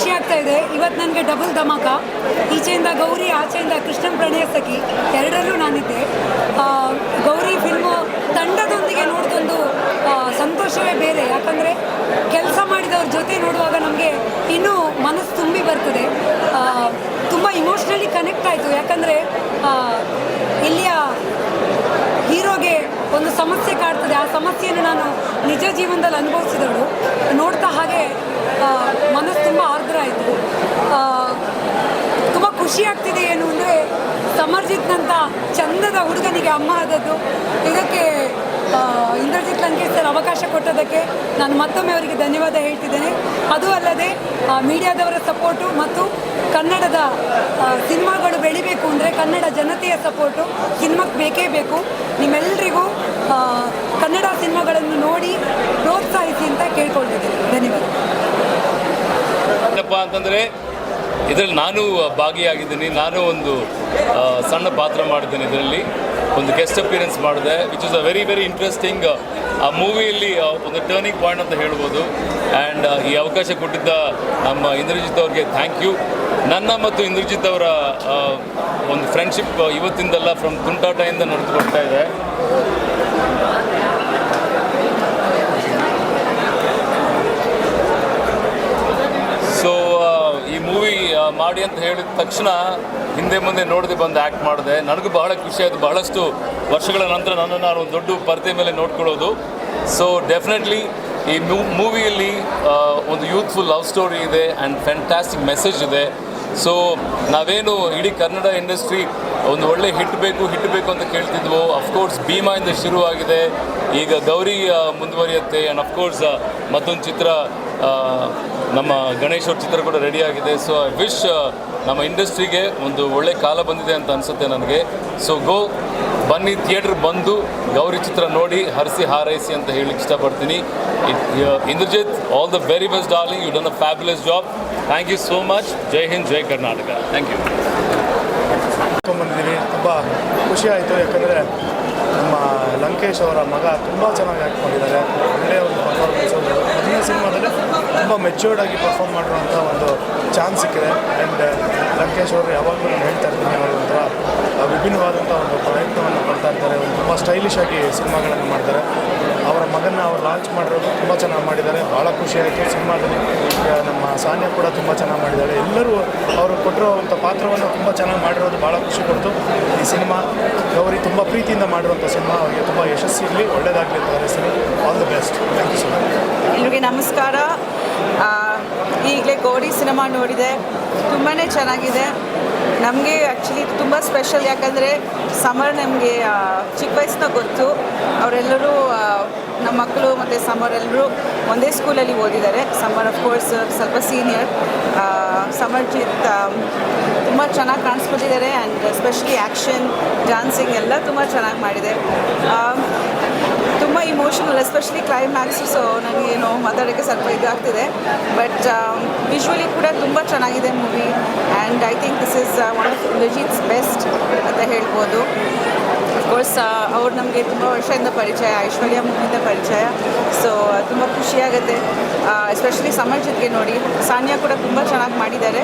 ಖುಷಿ ಆಗ್ತಾ ಇದೆ. ಇವತ್ತು ನನಗೆ ಡಬಲ್ ಧಮಾಕ, ಈಚೆಯಿಂದ ಗೌರಿ ಆಚೆಯಿಂದ ಕೃಷ್ಣನ್ ಪ್ರಣಯ ಸಖಿ ಎರಡರಲ್ಲೂ ನಾನಿದ್ದೆ. ಗೌರಿ ಫಿಲ್ಮು ತಂಡದೊಂದಿಗೆ ನೋಡಿದೊಂದು ಸಂತೋಷವೇ ಬೇರೆ. ಯಾಕಂದರೆ ಕೆಲಸ ಮಾಡಿದವ್ರ ಜೊತೆ ನೋಡುವಾಗ ನಮಗೆ ಇನ್ನೂ ಮನಸ್ಸು ತುಂಬಿ ಬರ್ತದೆ. ತುಂಬ ಇಮೋಷ್ನಲಿ ಕನೆಕ್ಟ್ ಆಯಿತು. ಯಾಕಂದರೆ ಇಲ್ಲಿಯ ಹೀರೋಗೆ ಒಂದು ಸಮಸ್ಯೆ ಕಾಡ್ತದೆ. ಆ ಸಮಸ್ಯೆಯನ್ನು ನಾನು ನಿಜ ಜೀವನದಲ್ಲಿ ಅನುಭವಿಸಿದಳು. ನೋಡ್ತಾ ಹಾಗೆ ಮನಸ್ಸು ತುಂಬ ಆರ್ದ್ರ ಆಯಿತು. ತುಂಬ ಖುಷಿ ಆಗ್ತಿದೆ. ಏನು ಅಂದರೆ ಸಮರ್ಜಿತ್ನಂಥ ಚಂದದ ಹುಡುಗನಿಗೆ ಅಮ್ಮ ಆದದ್ದು. ಇದಕ್ಕೆ ಇಂದ್ರಜಿತ್ ಲಂಕೇಶ್ ಸರ್ ಅವಕಾಶ ಕೊಟ್ಟೋದಕ್ಕೆ ನಾನು ಮತ್ತೊಮ್ಮೆ ಅವರಿಗೆ ಧನ್ಯವಾದ ಹೇಳ್ತಿದ್ದೇನೆ. ಅದು ಅಲ್ಲದೆ ಮೀಡಿಯಾದವರ ಸಪೋರ್ಟು ಮತ್ತು ಕನ್ನಡದ ಸಿನಿಮಾಗಳು ಬೆಳಿಬೇಕು ಅಂದರೆ ಕನ್ನಡ ಜನತೆಯ ಸಪೋರ್ಟು ಸಿನಿಮಾಕ್ಕೆ ಬೇಕೇ ಬೇಕು. ನಿಮ್ಮೆಲ್ಲರಿಗೂ ಕನ್ನಡ ಸಿನಿಮಾಗಳನ್ನು ನೋಡಿ ಪ್ರೋತ್ಸಾಹಿಸಿ ಅಂತ ಕೇಳ್ಕೊಳ್ತಿದ್ದೇನೆ. ಧನ್ಯವಾದ. ಏನಪ್ಪ ಅಂತಂದರೆ ಇದರಲ್ಲಿ ನಾನು ಭಾಗಿಯಾಗಿದ್ದೀನಿ. ನಾನು ಒಂದು ಸಣ್ಣ ಪಾತ್ರ ಮಾಡಿದ್ದೇನೆ. ಇದರಲ್ಲಿ ಒಂದು ಗೆಸ್ಟ್ ಅಪಿಯರೆನ್ಸ್ ಮಾಡಿದೆ, which is a very very interesting. ಆ ಮೂವಿಯಲ್ಲಿ ಒಂದು ಟರ್ನಿಂಗ್ ಪಾಯಿಂಟ್ ಅಂತ ಹೇಳ್ಬೋದು. ಆ್ಯಂಡ್ ಈ ಅವಕಾಶ ಕೊಟ್ಟಿದ್ದ ನಮ್ಮ ಇಂದ್ರಜಿತ್ ಅವ್ರಿಗೆ ಥ್ಯಾಂಕ್ ಯು. ನನ್ನ ಮತ್ತು ಇಂದ್ರಜಿತ್ ಅವರ ಒಂದು ಫ್ರೆಂಡ್ಶಿಪ್ ಇವತ್ತಿಂದಲ್ಲ, ಫ್ರಮ್ ತುಂಟಾಟದಿಂದ ನಡೆದುಕೊಳ್ತಾ ಇದೆ. ಸೊ ಈ ಮೂವಿ ಮಾಡಿ ಅಂತ ಹೇಳಿದ ತಕ್ಷಣ ಹಿಂದೆ ಮುಂದೆ ನೋಡದೆ ಬಂದು ಆ್ಯಕ್ಟ್ ಮಾಡಿದೆ. ನನಗೂ ಬಹಳ ಖುಷಿ ಆಯಿತು. ಬಹಳಷ್ಟು ವರ್ಷಗಳ ನಂತರ ನನ್ನನ್ನು ನಾನು ಒಂದು ದೊಡ್ಡ ಪರದೆ ಮೇಲೆ ನೋಡ್ಕೊಳ್ಳೋದು. ಸೊ ಡೆಫಿನೆಟ್ಲಿ ಈ ಮೂವಿಯಲ್ಲಿ ಒಂದು ಯೂತ್ಫುಲ್ ಲವ್ ಸ್ಟೋರಿ ಇದೆ ಆ್ಯಂಡ್ ಫ್ಯಾಂಟಾಸ್ಟಿಕ್ ಮೆಸೇಜ್ ಇದೆ. ಸೊ ನಾವೇನು ಇಡೀ ಕನ್ನಡ ಇಂಡಸ್ಟ್ರಿ ಒಂದು ಒಳ್ಳೆ ಹಿಟ್ ಬೇಕು ಅಂತ ಕೇಳ್ತಿದ್ವು. ಅಫ್ಕೋರ್ಸ್ ಭೀಮಾಯಿಂದ ಶುರುವಾಗಿದೆ, ಈಗ ಗೌರಿ ಮುಂದುವರಿಯುತ್ತೆ. ಆ್ಯಂಡ್ ಅಫ್ಕೋರ್ಸ್ ಮತ್ತೊಂದು ಚಿತ್ರ ನಮ್ಮ ಗಣೇಶ್ ಅವ್ರ ಚಿತ್ರ ಕೂಡ ರೆಡಿಯಾಗಿದೆ. ಸೊ ಐ ವಿಶ್ ನಮ್ಮ ಇಂಡಸ್ಟ್ರಿಗೆ ಒಂದು ಒಳ್ಳೆ ಕಾಲ ಬಂದಿದೆ ಅಂತ ಅನಿಸುತ್ತೆ ನನಗೆ. ಸೊ ಬನ್ನಿ, ಥಿಯೇಟ್ರ್ ಬಂದು ಗೌರಿ ಚಿತ್ರ ನೋಡಿ ಹರಿಸಿ ಹಾರೈಸಿ ಅಂತ ಹೇಳಲಿಕ್ಕೆ ಇಷ್ಟಪಡ್ತೀನಿ. Indrajit, all the very best darling, you done a fabulous job. Thank you so much. ಜೈ ಹಿಂದ್, ಜೈ ಕರ್ನಾಟಕ. Thank you. ಬಂದಿದ್ದೀನಿ, ತುಂಬ ಖುಷಿ ಆಯಿತು. ಯಾಕಂದರೆ ನಮ್ಮ ಲಂಕೇಶ್ ಅವರ ಮಗ ತುಂಬ ಚೆನ್ನಾಗಿ ಆ್ಯಕ್ಟ್ ಮಾಡಿದ್ದಾರೆ. ಒಳ್ಳೆಯ ಒಂದು ಪರ್ಫಾರ್ಮೆನ್ಸು. ಮೊದಲನೇ ಸಿನಿಮಾದಲ್ಲಿ ತುಂಬ ಮೆಚ್ಯೂರ್ಡಾಗಿ ಪರ್ಫಾರ್ಮ್ ಮಾಡಿರುವಂಥ ಒಂದು ಚಾನ್ಸ್ ಸಿಕ್ಕಿದೆ. ಆ್ಯಂಡ್ ಲಂಕೇಶ್ ಅವರು ಯಾವಾಗಲೂ ನಾನು ಹೇಳ್ತಾ ಇರ್ತೀನಿ, ಅವರು ಒಂಥರ ವಿಭಿನ್ನವಾದಂಥ ಒಂದು ಪ್ರಯತ್ನವನ್ನು ಪಡ್ತಾ ಇರ್ತಾರೆ. ಒಂದು ತುಂಬ ಸ್ಟೈಲಿಶ್ ಆಗಿ ಸಿನಿಮಾಗಳನ್ನು ಮಾಡ್ತಾರೆ. ಅವರ ಮಗನ್ನ ಅವರು ಲಾಂಚ್ ಮಾಡಿರೋದು ತುಂಬ ಚೆನ್ನಾಗಿ ಮಾಡಿದ್ದಾರೆ. ಭಾಳ ಖುಷಿಯಾಯಿತು. ಸಿನಿಮಾದಲ್ಲಿ ನಮ್ಮ ಸಾನ್ಯಾ ಕೂಡ ತುಂಬ ಚೆನ್ನಾಗಿ ಮಾಡಿದ್ದಾರೆ. ಎಲ್ಲರೂ ಅವರು ಕೊಟ್ಟಿರೋವಂಥ ಪಾತ್ರವನ್ನು ತುಂಬ ಚೆನ್ನಾಗಿ ಮಾಡಿರೋದು ಭಾಳ ಖುಷಿ ಕೊಡ್ತು. ಈ ಸಿನಿಮಾ ಗೌರಿ ತುಂಬ ಪ್ರೀತಿಯಿಂದ ಮಾಡಿರುವಂಥ ಸಿನಿಮಾ. ಅವರಿಗೆ ತುಂಬ ಯಶಸ್ಸು ಇರಲಿ, ಒಳ್ಳೆಯದಾಗಲಿ ಅಂತ ಹಾರೈಸ್ತೀನಿ. All the best. Thank you so much. ನಿಮಗೆ ನಮಸ್ಕಾರ. ಈಗಲೇ ಗೌರಿ ಸಿನಿಮಾ ನೋಡಿದೆ, ತುಂಬಾ ಚೆನ್ನಾಗಿದೆ. ನಮಗೆ ಆ್ಯಕ್ಚುಲಿ ತುಂಬ ಸ್ಪೆಷಲ್. ಯಾಕಂದರೆ ಸಮರ್ ನಮಗೆ ಚಿಕ್ಕ ವಯಸ್ಸಿನ ಗೊತ್ತು. ಅವರೆಲ್ಲರೂ ನಮ್ಮ ಮಕ್ಕಳು ಮತ್ತು ಸಮರ್ ಎಲ್ಲರೂ ಒಂದೇ ಸ್ಕೂಲಲ್ಲಿ ಓದಿದ್ದಾರೆ. ಸಮರ್ ಅಫ್ಕೋರ್ಸ್ ಸ್ವಲ್ಪ ಸೀನಿಯರ್. ಸಮರ್ಜಿತ್ ತುಂಬ ಚೆನ್ನಾಗಿ ಕಾಣಿಸ್ಕೊಟ್ಟಿದ್ದಾರೆ. ಆ್ಯಂಡ್ ಎಸ್ಪೆಷಲಿ ಆ್ಯಕ್ಷನ್, ಡ್ಯಾನ್ಸಿಂಗ್ ಎಲ್ಲ ತುಂಬ ಚೆನ್ನಾಗಿ ಮಾಡಿದೆ. ತುಂಬ ಇಮೋಷನಲ್, ಎಸ್ಪೆಷಲಿ ಕ್ಲೈಮ್ಯಾಕ್ಸು. ಸೊ ನನಗೇನು ಮಾತಾಡೋಕ್ಕೆ ಸ್ವಲ್ಪ ಇದಾಗ್ತಿದೆ. ಬಟ್ ವಿಜುವಲಿ ಕೂಡ ತುಂಬ ಚೆನ್ನಾಗಿದೆ movie. And I think this is one of Indrajit's best ಅಂತ ಹೇಳ್ಬೋದು. ಅಫ್ಕೋರ್ಸ್ ಅವ್ರು ನಮಗೆ ತುಂಬ ವರ್ಷದಿಂದ ಪರಿಚಯ, ಐಶ್ವರ್ಯ ಮೂವಿಯಿಂದ ಪರಿಚಯ. ಸೊ ತುಂಬ ಖುಷಿಯಾಗುತ್ತೆ. ಎಸ್ಪೆಷಲಿ ಸಮರ್ಜಿತ್ಗೆ ನೋಡಿ, ಸಾನ್ಯಾ ಕೂಡ ತುಂಬ ಚೆನ್ನಾಗಿ ಮಾಡಿದ್ದಾರೆ.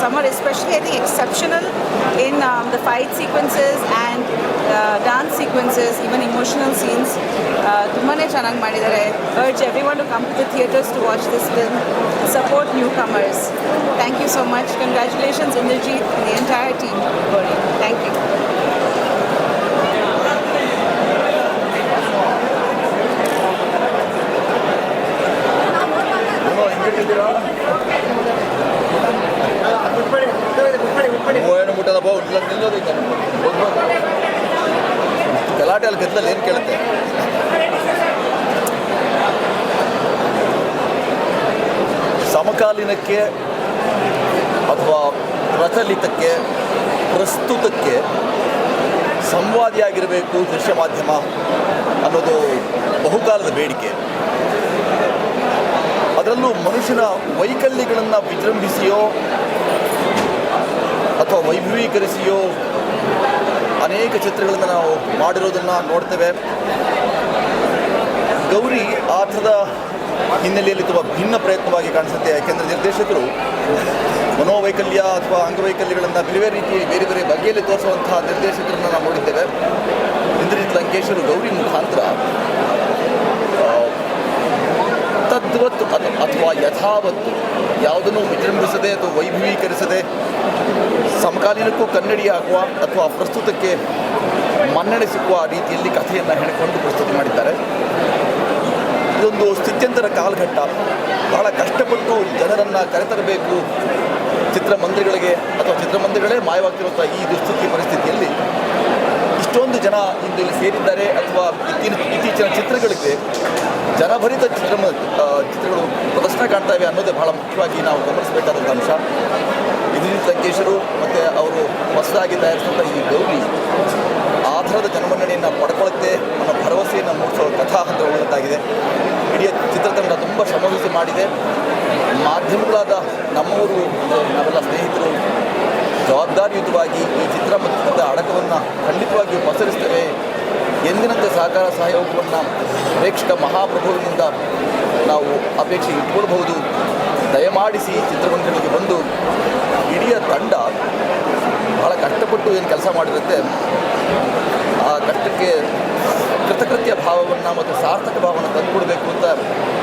Samar especially I think exceptional in the fight sequences and dance sequences, even emotional scenes ತುಂಬಾ ಚೆನ್ನಾಗಿ ಮಾಡಿದ್ದಾರೆ. Urge everyone to come to the theatres to watch this film. Support newcomers. Thank you so much. Congratulations Indrajit and the entire team. Thank you. ಗಲಾಟೆ ಅಲ್ಲಿ ಗದ್ದಲಲ್ಲಿ ಏನು ಕೇಳುತ್ತೆ? ಸಮಕಾಲೀನಕ್ಕೆ ಅಥವಾ ಪ್ರಚಲಿತಕ್ಕೆ, ಪ್ರಸ್ತುತಕ್ಕೆ ಸಂವಾದಿಯಾಗಿರಬೇಕು ದೃಶ್ಯ ಮಾಧ್ಯಮ ಅನ್ನೋದು ಬಹುಕಾಲದ ಬೇಡಿಕೆ. ಅದರಲ್ಲೂ ಮನುಷ್ಯನ ವೈಕಲ್ಯಗಳನ್ನು ವಿಜೃಂಭಿಸಿಯೋ ಅಥವಾ ವೈಭವೀಕರಿಸಿಯೋ ಅನೇಕ ಚಿತ್ರಗಳನ್ನು ನಾವು ಮಾಡಿರೋದನ್ನು ನೋಡ್ತೇವೆ. ಗೌರಿ ಆ ಥರದ ಹಿನ್ನೆಲೆಯಲ್ಲಿ ತುಂಬ ಭಿನ್ನ ಪ್ರಯತ್ನವಾಗಿ ಕಾಣಿಸುತ್ತೆ. ಯಾಕೆಂದರೆ ನಿರ್ದೇಶಕರು ಮನೋವೈಕಲ್ಯ ಅಥವಾ ಅಂಗವೈಕಲ್ಯಗಳನ್ನು ಬೇರೆ ಬೇರೆ ಬಗೆಯಲ್ಲಿ ತೋರಿಸುವಂತಹ ನಿರ್ದೇಶಕರನ್ನು ನಾವು ನೋಡಿದ್ದೇವೆ. ಇಂದ್ರಜಿತ್ ಲಂಕೇಶರು ಗೌರಿ ಮುಖಾಂತರ ತದ್ವತ್ತು ಅಥವಾ ಯಥಾವತ್ತು ಯಾವುದನ್ನು ವಿಜೃಂಭಿಸದೆ ಅಥವಾ ವೈಭವೀಕರಿಸದೆ ಸಮಕಾಲೀನಕ್ಕೂ ಕನ್ನಡಿಯಾಗುವ ಅಥವಾ ಪ್ರಸ್ತುತಕ್ಕೆ ಮನ್ನಣೆ ಸಿಕ್ಕುವ ರೀತಿಯಲ್ಲಿ ಕಥೆಯನ್ನು ಹೆಣೆಕೊಂಡು ಪ್ರಸ್ತುತಿ ಮಾಡಿದ್ದಾರೆ. ಇದೊಂದು ಸ್ಥಿತ್ಯಂತರ ಕಾಲಘಟ್ಟ. ಬಹಳ ಕಷ್ಟಪಟ್ಟು ಜನರನ್ನು ಕರೆತರಬೇಕು ಚಿತ್ರಮಂದಿರಗಳಿಗೆ ಅಥವಾ ಚಿತ್ರಮಂದಿರಗಳೇ ಮಾಯವಾಗ್ತಿರುವಂಥ ಈ ದುಸ್ಥಿತಿ ಪರಿಸ್ಥಿತಿಯಲ್ಲಿ ಇಷ್ಟೊಂದು ಜನ ಇಂದು ಇಲ್ಲಿ ಸೇರಿದ್ದಾರೆ ಅಥವಾ ಇತ್ತೀಚಿನ ಚಿತ್ರಗಳಿಗೆ ಜನಭರಿತ ಚಿತ್ರಗಳು ಪ್ರದರ್ಶನ ಕಾಣ್ತಾ ಇವೆ ಅನ್ನೋದೇ ಬಹಳ ಮುಖ್ಯವಾಗಿ ನಾವು ಗಮನಿಸಬೇಕಾದಂಥ ಅಂಶ. ಇಂದ್ರಜಿತ್ ಲಂಕೇಶರು ಮತ್ತು ಅವರು ಹೊಸದಾಗಿ ತಯಾರಿಸಿದಂಥ ಈ ಗೌರಿ ಆ ಥರದ ಜನಮನ್ನಣೆಯನ್ನು ಪಡ್ಕೊಳ್ಳುತ್ತೆ ಅನ್ನೋ ಭರವಸೆಯನ್ನು ಮೂಡಿಸೋ ಕಥಾ ಹಂತ ಉಳ್ಳದ್ದಾಗಿದೆ. ಇಡೀ ಚಿತ್ರತಂಡ ತುಂಬ ಶ್ರಮವಹಿಸಿ ಮಾಡಿದೆ. ಮಾಧ್ಯಮಗಳಾದ ನಮ್ಮವರು ನಾವೆಲ್ಲ ಸ್ನೇಹಿತರು ಜವಾಬ್ದಾರಿಯುತವಾಗಿ ಈ ಚಿತ್ರದ ಅಡಕವನ್ನು ಖಂಡಿತವಾಗಿಯೂ ಪಸರಿಸ್ತೇವೆ. ಎಂದಿನಂತೆ ಸಹಕಾರ ಸಹಯೋಗವನ್ನು ಪ್ರೇಕ್ಷಕ ಮಹಾಪ್ರಭುವಿನಿಂದ ನಾವು ಅಪೇಕ್ಷೆ ಇಟ್ಕೊಳ್ಬಹುದು. ದಯಮಾಡಿಸಿ ಚಿತ್ರಮಂದಿರಗಳಿಗೆ ಬಂದು ಇಡೀ ತಂಡ ಬಹಳ ಕಷ್ಟಪಟ್ಟು ಏನು ಕೆಲಸ ಮಾಡಿರುತ್ತೆ ಆ ಕಷ್ಟಕ್ಕೆ ಕೃತಕೃತ್ಯ ಭಾವವನ್ನು ಮತ್ತು ಸಾರ್ಥಕ ಭಾವವನ್ನು ತಂದುಕೊಡಬೇಕು ಅಂತ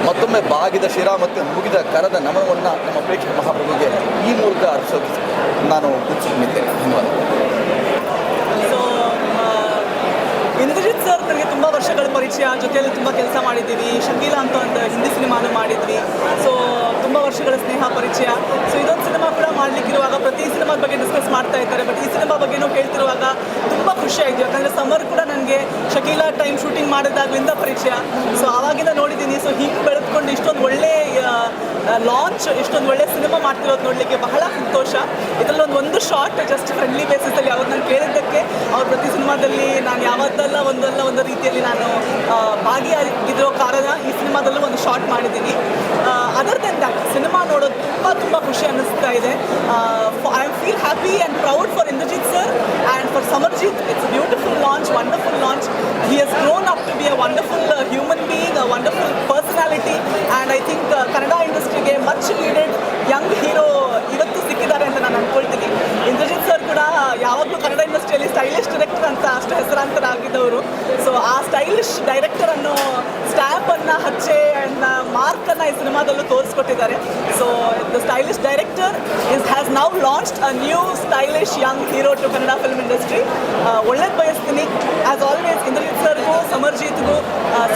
ಮತ್ತೊಮ್ಮೆ ಬಾಗಿದ ಶಿರ ಮತ್ತು ಮುಗಿದ ಕರದ ನಮನವನ್ನು ನಮ್ಮ ಪ್ರೇಕ್ಷಕ ಮಹಾಪ್ರಭುಗೆ ಈ ಮೂಲಕ ಅರ್ಪಿಸೋಕೆ ನಾನು ಉತ್ಸುಕನಿದ್ದೇನೆ. ಧನ್ಯವಾದ. ಇಂದ್ರಜಿತ್ ಸರ್ ನನಗೆ ತುಂಬ ವರ್ಷಗಳ ಪರಿಚಯ, ಜೊತೆಯಲ್ಲಿ ತುಂಬ ಕೆಲಸ ಮಾಡಿದ್ದೀವಿ. ಶಕೀಲಾ ಅಂತ ಒಂದು ಹಿಂದಿ ಸಿನಿಮಾನು ಮಾಡಿದ್ವಿ. ಸೊ ತುಂಬ ವರ್ಷಗಳ ಸ್ನೇಹ ಪರಿಚಯ. ಸೊ ಇದೊಂದು ಸಿನಿಮಾ ಕೂಡ ಮಾಡಲಿಕ್ಕಿರುವಾಗ ಪ್ರತಿ ಸಿನಿಮಾದ ಬಗ್ಗೆ ಡಿಸ್ಕಸ್ ಮಾಡ್ತಾ ಇರ್ತಾರೆ. ಬಟ್ ಈ ಸಿನಿಮಾ ಬಗ್ಗೆನೂ ಕೇಳ್ತಿರುವಾಗ ತುಂಬ ಖುಷಿ ಆಯಿತು. ಯಾಕಂದರೆ ಸಮರ್ ಕೂಡ ನನಗೆ ಶಕೀಲಾ ಟೈಮ್ ಶೂಟಿಂಗ್ ಮಾಡಿದಾಗಲಿಂದ ಪರಿಚಯ. ಸೊ ಆವಾಗಿಂದ ನೋಡಿದ್ದೀನಿ. ಸೊ ಹಿಂಗೆ ಬೆಳೆದುಕೊಂಡು ಇಷ್ಟೊಂದು ಒಳ್ಳೆ ಲಾಂಚ್, ಇಷ್ಟೊಂದು ಒಳ್ಳೆ ಸಿನಿಮಾ ಮಾಡ್ತಿರೋದು ನೋಡಲಿಕ್ಕೆ ಬಹಳ ಸಂತೋಷ. ಇದರಲ್ಲಿ ಒಂದು ಶಾರ್ಟ್ ಜಸ್ಟ್ ಫ್ರೆಂಡ್ಲಿ ಬೇಸಿಸಲ್ಲಿ ಅವ್ರು ನಾನು ಕೇಳಿದ್ದಕ್ಕೆ ಅವ್ರ ಪ್ರತಿ ಸಿನಿಮಾದಲ್ಲಿ ನಾನು ಯಾವತ್ತಲ್ಲ ಒಂದು ರೀತಿಯಲ್ಲಿ ನಾನು ಭಾಗಿಯಾಗಿರೋ ಕಾರಣ ಈ ಸಿನಿಮಾದಲ್ಲೂ ಒಂದು ಶಾರ್ಟ್ ಮಾಡಿದ್ದೀನಿ. ಅದರ್ ದೆನ್ ದ್ಯಾಟ್ ಸಿನಿಮಾ ನೋಡೋದು ತುಂಬ ಖುಷಿ ಅನ್ನಿಸ್ತಾ ಇದೆ. I am feel happy and proud for Indrajit sir and for Samarjit. It's beautiful launch, wonderful launch. He has grown up to be a wonderful human being, a wonderful personality. And I think Kannada ಇಂಡಸ್ಟ್ರಿಗೆ much needed Young hero ಇವತ್ತು ಸಿಕ್ಕಿದ್ದಾರೆ ಅಂತ ನಾನು ಅಂದ್ಕೊಳ್ತೀನಿ. Indrajit sir ಕೂಡ ಯಾವಾಗಲೂ ಕನ್ನಡ ಇಂಡಸ್ಟ್ರಿಯಲ್ಲಿ stylish director ಅಂತ ಅಷ್ಟು ಹೆಸರಾಂತರಾಗಿದ್ದವರು. ಸೊ ಆ ಸ್ಟೈಲಿಶ್ ಡೈರೆಕ್ಟರ್ ಅನ್ನೋ ಸ್ಟ್ಯಾಂಪನ್ನು ಮಾರ್ಕನ್ನು ಈ ಸಿನಿಮಾದಲ್ಲೂ ತೋರಿಸ್ಕೊಟ್ಟಿದ್ದಾರೆ. So the stylish director has now launched a new stylish young hero to Kannada film industry. ಒಳ್ಳೇದು ಬಯಸ್ತೀನಿ. ಆ್ಯಸ್ ಆಲ್ವೇಸ್ ಇಂದ್ರಜಿತ್ ಸರ್ಗೂ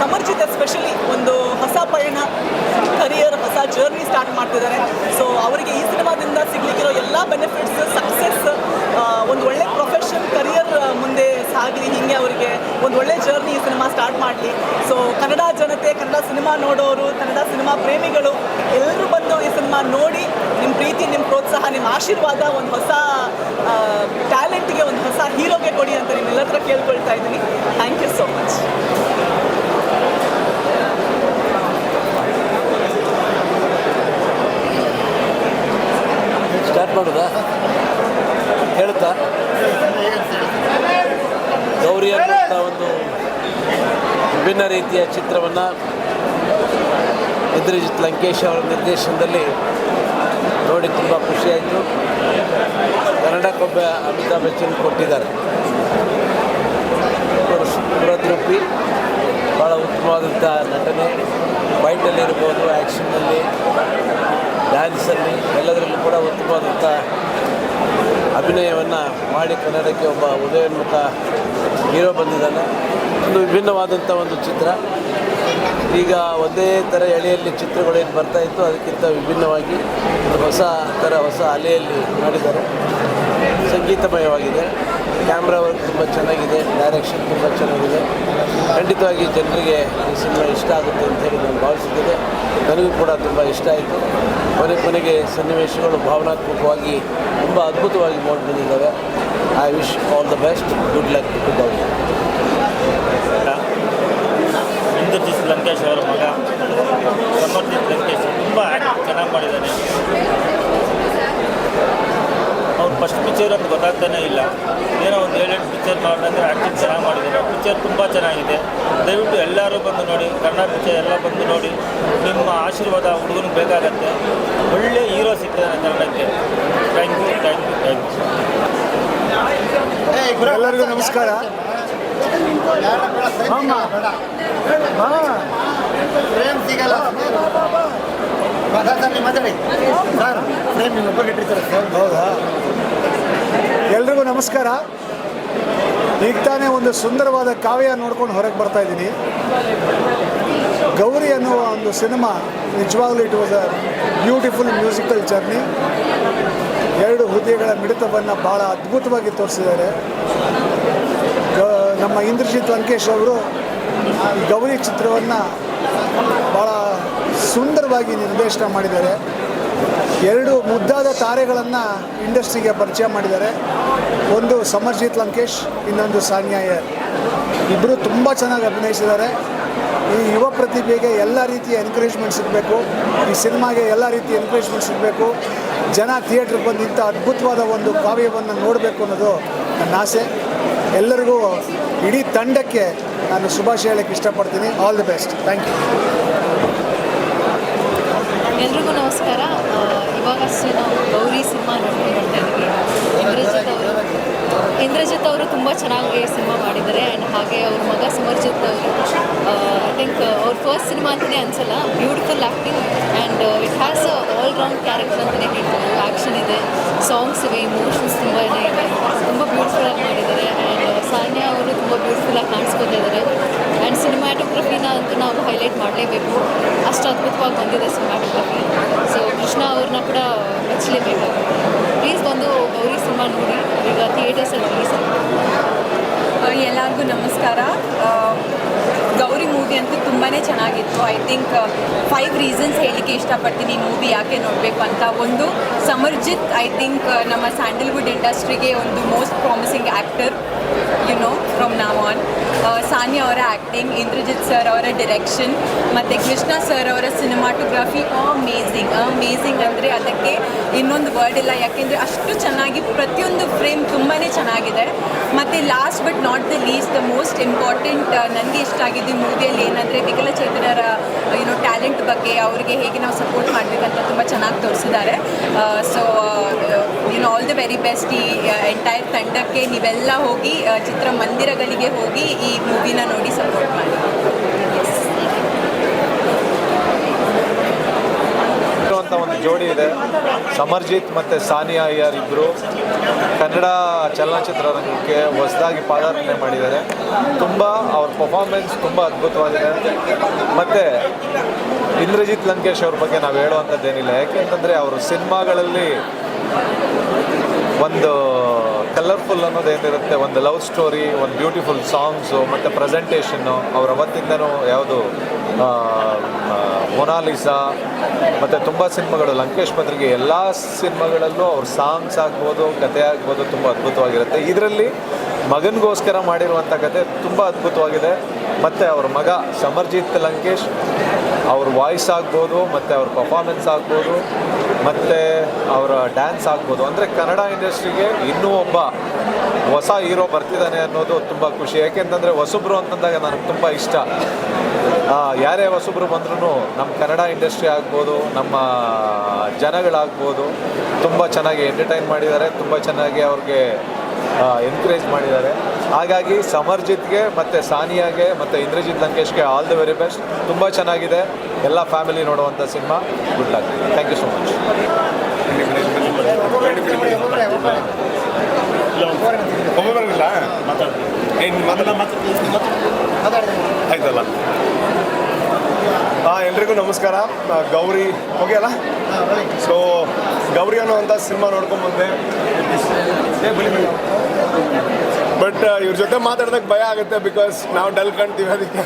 ಸಮರ್ಜಿತ್ ಎಸ್ಪೆಷಲಿ ಒಂದು ಹೊಸ ಪಯಣ, ಕರಿಯರ್, ಹೊಸ ಜರ್ನಿ ಸ್ಟಾರ್ಟ್ ಮಾಡ್ತಿದ್ದಾರೆ. ಸೊ ಅವರಿಗೆ ಈ ಸಿನಿಮಾದಿಂದ ಸಿಗ್ಲಿಕ್ಕಿರೋ ಎಲ್ಲ ಬೆನಿಫಿಟ್ಸ್, ಸಕ್ಸಸ್, ಒಂದು ಒಳ್ಳೆ ಪ್ರೊಫೆಷನ್, ಕರಿಯರ್ ಮುಂದೆ ಸಾಗಲಿ. ಹೀಗೆ ಅವರಿಗೆ ಒಂದು ಒಳ್ಳೆ ಜರ್ನಿ ಈ ಸಿನಿಮಾ ಸ್ಟಾರ್ಟ್ ಮಾಡಲಿ. ಸೊ ಕನ್ನಡ ಜನತೆ, ಕನ್ನಡ ಸಿನಿಮಾ ನೋಡೋರು, ಕನ್ನಡ ಸಿನಿಮಾ ಪ್ರೇಮಿಗಳು ಎಲ್ಲರೂ ಬಂದು ಈ ಸಿನಿಮಾ ನೋಡಿ ನಿಮ್ಮ ಪ್ರೀತಿ, ನಿಮ್ಮ ಪ್ರೋತ್ಸಾಹ, ನಿಮ್ಮ ಆಶೀರ್ವಾದ ಒಂದು ಹೊಸ ಟ್ಯಾಲೆಂಟ್ಗೆ, ಒಂದು ಹೊಸ ಹೀರೋಗೆ ಕೊಡಿ ಅಂತ ನಿಮ್ಮೆಲ್ಲರ ಹತ್ರ ಕೇಳ್ಕೊಳ್ತಾ ಇದ್ದೀನಿ. Thank you so much. Start ಮಾಡೋದಾ ಹೇಳುತ್ತಾ? ಗೌರಿ ಅನ್ನುವಂಥ ಒಂದು ವಿಭಿನ್ನ ರೀತಿಯ ಚಿತ್ರವನ್ನು ಇಂದ್ರಜಿತ್ ಲಂಕೇಶ್ ಅವರ ನಿರ್ದೇಶನದಲ್ಲಿ ನೋಡಿ ತುಂಬ ಖುಷಿಯಾಯಿತು. ಕನ್ನಡಕ್ಕೊಬ್ಬ ಅಮಿತಾಬ್ ಬಚ್ಚನ್ ಕೊಟ್ಟಿದ್ದಾರೆ. ಸುರದ್ರೂಪಿ ಭಾಳ ಉತ್ತಮವಾದಂಥ ನಟನೆ, ಫೈಟಲ್ಲಿರ್ಬೋದು, ಆ್ಯಕ್ಷನ್ನಲ್ಲಿ, ಡ್ಯಾನ್ಸಲ್ಲಿ, ಎಲ್ಲದರಲ್ಲೂ ಕೂಡ ಉತ್ತಮವಾದಂಥ ಅಭಿನಯವನ್ನು ಮಾಡಿ ಕನ್ನಡಕ್ಕೆ ಒಬ್ಬ ಉದಯೋನ್ಮುಖ ಹೀರೋ ಬಂದಿದ್ದಾನೆ. ಒಂದು ವಿಭಿನ್ನವಾದಂಥ ಒಂದು ಚಿತ್ರ. ಈಗ ಒಂದೇ ಥರ ಎಳೆಯಲ್ಲಿ ಚಿತ್ರಗಳೇನು ಬರ್ತಾಯಿತ್ತು ಅದಕ್ಕಿಂತ ವಿಭಿನ್ನವಾಗಿ ಹೊಸ ಅಲೆಯಲ್ಲಿ ಮಾಡಿದ್ದಾರೆ. ಸಂಗೀತಮಯವಾಗಿದೆ, ಕ್ಯಾಮ್ರಾ ವರ್ಕ್ ತುಂಬ ಚೆನ್ನಾಗಿದೆ, ಡೈರೆಕ್ಷನ್ ತುಂಬ ಚೆನ್ನಾಗಿದೆ. ಖಂಡಿತವಾಗಿ ಜನರಿಗೆ ಈ ಸಿನಿಮಾ ಇಷ್ಟ ಆಗುತ್ತೆ ಅಂತ ಹೇಳಿ ನಾನು ಭಾವಿಸಿದ್ದೇನೆ. ನನಗೂ ಕೂಡ ತುಂಬ ಇಷ್ಟ ಆಯಿತು. ಕೊನೆಗೆ ಸನ್ನಿವೇಶಗಳು ಭಾವನಾತ್ಮಕವಾಗಿ ತುಂಬ ಅದ್ಭುತವಾಗಿ ಮೂಡಿ ಬಂದಿದ್ದಾವೆ. I wish all the best, good luck to Gauri. Indrajit Lankesh ಅವರ ಮಗ ಸಮರ್ಜಿತ್ ಲಂಕೇಶ್ ತುಂಬ ಚೆನ್ನಾಗಿ ಮಾಡಿದ್ದಾನೆ. ಅವ್ರು ಫಸ್ಟ್ ಪಿಕ್ಚರ್ ಹೀರೋ ಅಂತ ಗೊತ್ತಾಗ್ತಾನೇ ಇಲ್ಲ. ಏನೋ ಒಂದು 7-8 ಪಿಕ್ಚರ್ ಮಾಡಿದ್ರೆ ಆ್ಯಕ್ಟಿಂಗ್ ಚೆನ್ನಾಗಿ ಮಾಡಿದ್ದಾರೆ. ಪಿಕ್ಚರ್ ತುಂಬ ಚೆನ್ನಾಗಿದೆ. ದಯವಿಟ್ಟು ಎಲ್ಲರೂ ಬಂದು ನೋಡಿ, ಕನ್ನಡ ಪಿಕ್ಚರ್ ಎಲ್ಲ ಬಂದು ನೋಡಿ. ನಿಮ್ಮ ಆಶೀರ್ವಾದ ಹುಡುಗನಿಗೆ ಬೇಕಾಗತ್ತೆ. ಒಳ್ಳೆ ಹೀರೋ ಸಿಗ್ತಾನೆ ಕನ್ನಡಕ್ಕೆ. Thank you. ಎಲ್ಲರಿಗೂ ನಮಸ್ಕಾರ. ಹೌದಾ? ಎಲ್ರಿಗೂ ನಮಸ್ಕಾರ. ಈಗ ತಾನೇ ಒಂದು ಸುಂದರವಾದ ಕಾವ್ಯ ನೋಡ್ಕೊಂಡು ಹೊರಗೆ ಬರ್ತಾ ಇದ್ದೀನಿ. ಗೌರಿ ಅನ್ನುವ ಒಂದು ಸಿನಿಮಾ ನಿಜವಾಗ್ಲೂ it was a beautiful musical journey. 2 ಹೃದಯಗಳ ಮಿಡಿತವನ್ನು ಭಾಳ ಅದ್ಭುತವಾಗಿ ತೋರಿಸಿದ್ದಾರೆ. ನಮ್ಮ ಇಂದ್ರಜಿತ್ ಲಂಕೇಶ್ ಅವರು ಗೌರಿ ಚಿತ್ರವನ್ನು ಭಾಳ ಸುಂದರವಾಗಿ ನಿರ್ದೇಶನ ಮಾಡಿದ್ದಾರೆ. 2 ಮುದ್ದಾದ ತಾರೆಗಳನ್ನು ಇಂಡಸ್ಟ್ರಿಗೆ ಪರಿಚಯ ಮಾಡಿದ್ದಾರೆ. ಒಂದು ಸಮರ್ಜಿತ್ ಲಂಕೇಶ್, ಇನ್ನೊಂದು ಸಾನಿಯಾ ಅಯ್ಯರ್. ಇಬ್ಬರು ತುಂಬ ಚೆನ್ನಾಗಿ ಅಭಿನಯಿಸಿದ್ದಾರೆ. ಈ ಯುವ ಪ್ರತಿಭೆಗೆ ಎಲ್ಲ ರೀತಿಯ ಎನ್ಕರೇಜ್ಮೆಂಟ್ ಸಿಗಬೇಕು. ಈ ಸಿನಿಮಾಗೆ ಎಲ್ಲ ರೀತಿಯ ಎನ್ಕರೇಜ್ಮೆಂಟ್ ಸಿಗಬೇಕು. ಜನ ಥಿಯೇಟ್ರಿಗೆ ಬಂದು ಇಂಥ ಅದ್ಭುತವಾದ ಒಂದು ಕಾವ್ಯವನ್ನು ನೋಡಬೇಕು ಅನ್ನೋದು ನನ್ನ ಆಸೆ. ಎಲ್ಲರಿಗೂ, ಇಡೀ ತಂಡಕ್ಕೆ ನಾನು ಶುಭಾಶಯ ಹೇಳೋಕ್ಕೆ ಇಷ್ಟಪಡ್ತೀನಿ. All the best. Thank you. ಎಲ್ರಿಗೂ ನಮಸ್ಕಾರ. ಇವಾಗಷ್ಟೇ ನಾವು ಗೌರಿ ಸಿನಿಮಾ ನೋಡ್ಕೊಂಡು ಬರ್ತಾ ಇದ್ದೀವಿ. ಇಂದ್ರಜಿತ್ ಅವರು ತುಂಬ ಚೆನ್ನಾಗಿ ಸಿನಿಮಾ ಮಾಡಿದ್ದಾರೆ. ಆ್ಯಂಡ್ ಹಾಗೆ ಅವ್ರ ಮಗ ಸಮರ್ಜಿತ್ ಅವರು ಐ ಥಿಂಕ್ ಅವ್ರ ಫಸ್ಟ್ ಸಿನಿಮಾ ಅಂತಲೇ ಅನಿಸಲ್ಲ. Beautiful acting and it has a all round character ಅಂತಲೇ ಹೇಳ್ಬೋದು. ಆ್ಯಕ್ಷನ್ ಇದೆ, ಸಾಂಗ್ಸ್ ಇವೆ, ಇಮೋಷನ್ಸ್ ತುಂಬಾ ಇವೆ. ತುಂಬ ಬ್ಯೂಟಿಫುಲ್ಲಾಗಿ ಮಾಡಿದ್ದಾರೆ. ಆ್ಯಂಡ್ ಸಾನಿಯಾ ಅವರು ತುಂಬ ಬ್ಯೂಟಿಫುಲ್ಲಾಗಿ ಕಾಣಿಸ್ಕೊತಾ ಇದ್ದಾರೆ. ಆ್ಯಂಡ್ ಸಿನಿಮ್ಯಾಟೋಗ್ರಫಿನ ಅಂತೂ ನಾವು ಹೈಲೈಟ್ ಮಾಡಲೇಬೇಕು. ಅಷ್ಟು ಅದ್ಭುತವಾಗಿ ಬಂದಿದೆ ಸಿನಿಮ್ಯಾಟೋಗ್ರಫಿ. ಸೊ ಕೃಷ್ಣ ಅವ್ರನ್ನ ಕೂಡ ಮೆಚ್ಚಲೇಬೇಕಾಗುತ್ತೆ. ಪ್ಲೀಸ್ ಬಂದು ಗೌರಿ ಸಿನಿಮಾ ನೋಡಿ. ಈಗ ಥಿಯೇಟರ್ಸಲ್ಲಿ ರಿಲೀಸ್ ಎಲ್ಲರಿಗೂ ನಮಸ್ಕಾರ. ಗೌರಿ ಮೂವಿ ಅಂತೂ ತುಂಬಾ ಚೆನ್ನಾಗಿತ್ತು. ಐ ಥಿಂಕ್ 5 ರೀಸನ್ಸ್ ಹೇಳಲಿಕ್ಕೆ ಇಷ್ಟಪಡ್ತೀನಿ ಈ ಮೂವಿ ಯಾಕೆ ನೋಡಬೇಕು ಅಂತ. ಒಂದು, ಸಮರ್ಜಿತ್ ಐ ಥಿಂಕ್ ನಮ್ಮ ಸ್ಯಾಂಡಲ್ವುಡ್ ಇಂಡಸ್ಟ್ರಿಗೆ ಒಂದು ಮೋಸ್ಟ್ ಪ್ರಾಮಿಸಿಂಗ್ ಆ್ಯಕ್ಟರ್ ಫ್ರಮ್ ನಾವ್ ಆನ್. ಸಾನಿಯಾ ಅವರ ಆ್ಯಕ್ಟಿಂಗ್, ಇಂದ್ರಜಿತ್ ಸರ್ ಅವರ ಡಿರೆಕ್ಷನ್ ಮತ್ತು ಕೃಷ್ಣ ಸರ್ ಅವರ ಸಿನಿಮಾಟೋಗ್ರಫಿ ಅಮೇಝಿಂಗ್ ಅಂದರೆ ಅದಕ್ಕೆ ಇನ್ನೊಂದು ವರ್ಡ್ ಇಲ್ಲ. ಯಾಕೆಂದರೆ ಅಷ್ಟು ಚೆನ್ನಾಗಿ ಪ್ರತಿಯೊಂದು ಫ್ರೇಮ್ ತುಂಬಾ ಚೆನ್ನಾಗಿದೆ. ಮತ್ತು last but not the least, the most important ನನಗೆ ಇಷ್ಟ ಆಗಿದ್ದು ಮೂವಿಯಲ್ಲಿ ಏನಂದರೆ ವಿಕಲಚೇತನರ ಟ್ಯಾಲೆಂಟ್ ಬಗ್ಗೆ, ಅವರಿಗೆ ಹೇಗೆ ನಾವು ಸಪೋರ್ಟ್ ಮಾಡಬೇಕಂತ ತುಂಬ ಚೆನ್ನಾಗಿ ತೋರಿಸಿದ್ದಾರೆ. So all the very best ಈ ಎಂಟೈರ್ ತಂಡಕ್ಕೆ. ನೀವೆಲ್ಲ ಹೋಗಿ ಚಿತ್ರಮಂದಿರಗಳಿಗೆ ಹೋಗಿ ಈ ಮೂವಿನ ನೋಡಿ ಸಪೋರ್ಟ್ ಮಾಡಿ. ಒಂದು ಜೋಡಿ ಇದೆ, ಸಮರ್ಜಿತ್ ಮತ್ತು ಸಾನಿಯಾ ಅಯ್ಯರ್. ಇಬ್ಬರು ಕನ್ನಡ ಚಲನಚಿತ್ರರಂಗಕ್ಕೆ ಹೊಸದಾಗಿ ಪಾದಾರ್ಪಣೆ ಮಾಡಿದ್ದಾರೆ. ತುಂಬ ಅವ್ರ ಪರ್ಫಾರ್ಮೆನ್ಸ್ ತುಂಬ ಅದ್ಭುತವಾಗಿದೆ. ಮತ್ತು ಇಂದ್ರಜಿತ್ ಲಂಕೇಶ್ ಅವ್ರ ಬಗ್ಗೆ ನಾವು ಹೇಳುವಂಥದ್ದೇನಿಲ್ಲ. ಯಾಕೆಂತಂದರೆ ಅವರು ಸಿನಿಮಾಗಳಲ್ಲಿ ಒಂದು ಕಲರ್ಫುಲ್ ಅನ್ನೋದೇನಿರುತ್ತೆ, ಒಂದು ಲವ್ ಸ್ಟೋರಿ, ಒಂದು ಬ್ಯೂಟಿಫುಲ್ ಸಾಂಗ್ಸು ಮತ್ತು ಪ್ರೆಸೆಂಟೇಷನ್ನು. ಅವ್ರ ಅವತ್ತಿಂದನೂ ಯಾವುದು ಮೊನಾಲಿಸಾ ಮತ್ತು ತುಂಬ ಸಿನಿಮಾಗಳು, ಲಂಕೇಶ್ ಪತ್ರಿಕೆ ಎಲ್ಲ ಸಿನಿಮಾಗಳಲ್ಲೂ ಅವ್ರ ಸಾಂಗ್ಸ್ ಆಗ್ಬೋದು, ಕತೆ ಆಗ್ಬೋದು, ತುಂಬ ಅದ್ಭುತವಾಗಿರುತ್ತೆ. ಇದರಲ್ಲಿ ಮಗನಿಗೋಸ್ಕರ ಮಾಡಿರುವಂಥ ಕತೆ ತುಂಬ ಅದ್ಭುತವಾಗಿದೆ. ಮತ್ತು ಅವ್ರ ಮಗ ಸಮರ್ಜಿತ್ ಲಂಕೇಶ್ ಅವ್ರ ವಾಯ್ಸ್ ಆಗ್ಬೋದು, ಮತ್ತು ಅವ್ರ ಪರ್ಫಾರ್ಮೆನ್ಸ್ ಆಗ್ಬೋದು, ಮತ್ತು ಅವರ ಡ್ಯಾನ್ಸ್ ಆಗ್ಬೋದು. ಅಂದರೆ ಕನ್ನಡ ಇಂಡಸ್ಟ್ರಿಗೆ ಇನ್ನೂ ಒಬ್ಬ ಹೊಸ ಹೀರೋ ಬರ್ತಿದ್ದಾನೆ ಅನ್ನೋದು ತುಂಬ ಖುಷಿ. ಯಾಕೆಂತಂದರೆ ಹೊಸಬ್ರು ಅಂತಂದಾಗ ನನಗೆ ತುಂಬ ಇಷ್ಟ. ಯಾರೇ ಹೊಸಬ್ರು ಬಂದ್ರೂ ನಮ್ಮ ಕನ್ನಡ ಇಂಡಸ್ಟ್ರಿ ಆಗ್ಬೋದು, ನಮ್ಮ ಜನಗಳಾಗ್ಬೋದು, ತುಂಬ ಚೆನ್ನಾಗಿ ಎಂಟರ್ಟೈನ್ ಮಾಡಿದ್ದಾರೆ, ತುಂಬ ಚೆನ್ನಾಗಿ ಅವ್ರಿಗೆ ಎನ್ಕರೇಜ್ ಮಾಡಿದ್ದಾರೆ. ಹಾಗಾಗಿ ಸಮರ್ಜಿತ್ಗೆ ಮತ್ತು ಸಾನಿಯಾಗೆ ಮತ್ತು ಇಂದ್ರಜಿತ್ ಲಂಕೇಶ್ಗೆ ಆಲ್ ದಿ ವೆರಿ ಬೆಸ್ಟ್. ತುಂಬ ಚೆನ್ನಾಗಿದೆ, ಎಲ್ಲ ಫ್ಯಾಮಿಲಿ ನೋಡುವಂಥ cinema. Good luck. Thank you so much. ಆಯ್ತಲ್ಲ. ಎಲ್ರಿಗೂ ನಮಸ್ಕಾರ. ಗೌರಿ ಹೋಗ್ಯಲ್ಲ. ಸೊ ಗೌರಿ ಅನ್ನೋವಂಥ ಸಿನಿಮಾ ನೋಡ್ಕೊಂಬಂದೆ. ಬಟ್ ಇವ್ರ ಜೊತೆ ಮಾತಾಡ್ದಾಗ ಭಯ ಆಗುತ್ತೆ, ಬಿಕಾಸ್ ನಾವು ಡಲ್ ಕಾಣ್ತೀವಿ ಅದಕ್ಕೆ.